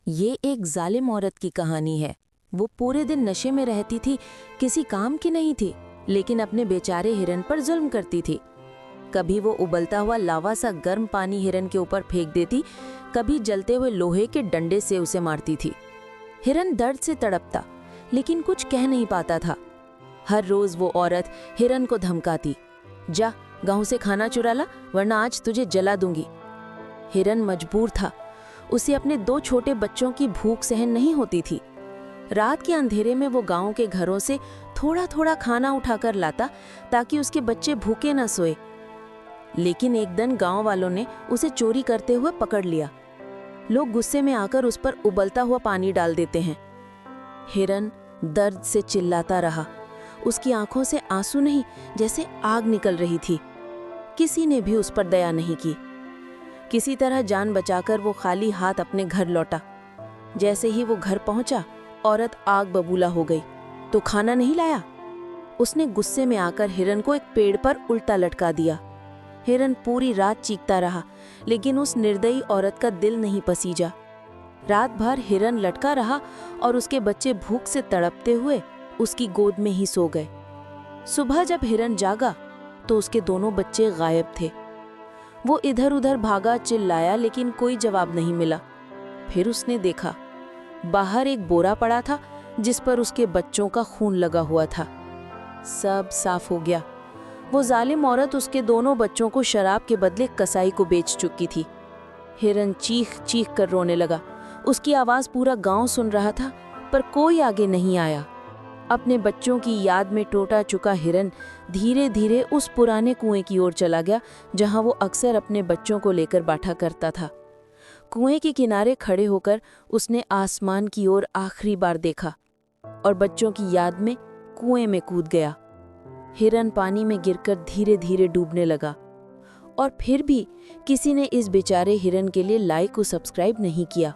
ये एक जालिम औरत की कहानी है। वो पूरे दिन नशे में रहती थी, किसी काम की नहीं थी, लेकिन अपने बेचारे हिरन पर जुल्म करती थी। कभी वो उबलता हुआ लावा सा गर्म पानी हिरन के ऊपर फेंक देती, कभी जलते हुए लोहे के डंडे से उसे मारती थी। हिरन दर्द से तड़पता, लेकिन कुछ कह नहीं पाता था। हर रोज वो औरत हिरन को धमकाती, जा गांव से खाना चुरा ला, वरना आज तुझे जला दूंगी। हिरन मजबूर था, उसे अपने 2 छोटे बच्चों की भूख सहन नहीं होती थी। रात के अंधेरे में वो गांव के घरों से थोड़ा थोड़ा खाना उठाकर लाता, ताकि उसके बच्चे भूखे न सोए। लेकिन एक दिन गांव वालों ने उसे चोरी करते हुए पकड़ लिया। लोग गुस्से में आकर उस पर उबलता हुआ पानी डाल देते हैं। हिरन दर्द से चिल्लाता रहा, उसकी आंखों से आंसू नहीं, जैसे आग निकल रही थी। किसी ने भी उस पर दया नहीं की। किसी तरह जान बचाकर वो खाली हाथ अपने घर लौटा। जैसे ही वो घर पहुंचा, औरत आग बबूला हो गई। तो खाना नहीं लाया? उसने गुस्से में आकर हिरन को एक पेड़ पर उल्टा लटका दिया। हिरन पूरी रात चीखता रहा, लेकिन उस निर्दयी औरत का दिल नहीं पसीजा। रात भर हिरन लटका रहा और उसके बच्चे भूख से तड़पते हुए उसकी गोद में ही सो गए। सुबह जब हिरन जागा तो उसके दोनों बच्चे गायब थे। वो इधर उधर भागा, चिल्लाया, लेकिन कोई जवाब नहीं मिला। फिर उसने देखा, बाहर एक बोरा पड़ा था जिस पर उसके बच्चों का खून लगा हुआ था। सब साफ हो गया। वो जालिम औरत उसके दोनों बच्चों को शराब के बदले कसाई को बेच चुकी थी। हिरन चीख चीख कर रोने लगा। उसकी आवाज़ पूरा गांव सुन रहा था, पर कोई आगे नहीं आया। अपने बच्चों की याद में टूटा चुका हिरन धीरे धीरे उस पुराने कुएं की ओर चला गया, जहां वो अक्सर अपने बच्चों को लेकर बैठा करता था। कुएं के किनारे खड़े होकर उसने आसमान की ओर आखिरी बार देखा और बच्चों की याद में कुएं में कूद गया। हिरन पानी में गिरकर धीरे धीरे डूबने लगा, और फिर भी किसी ने इस बेचारे हिरन के लिए लाइक और सब्सक्राइब नहीं किया।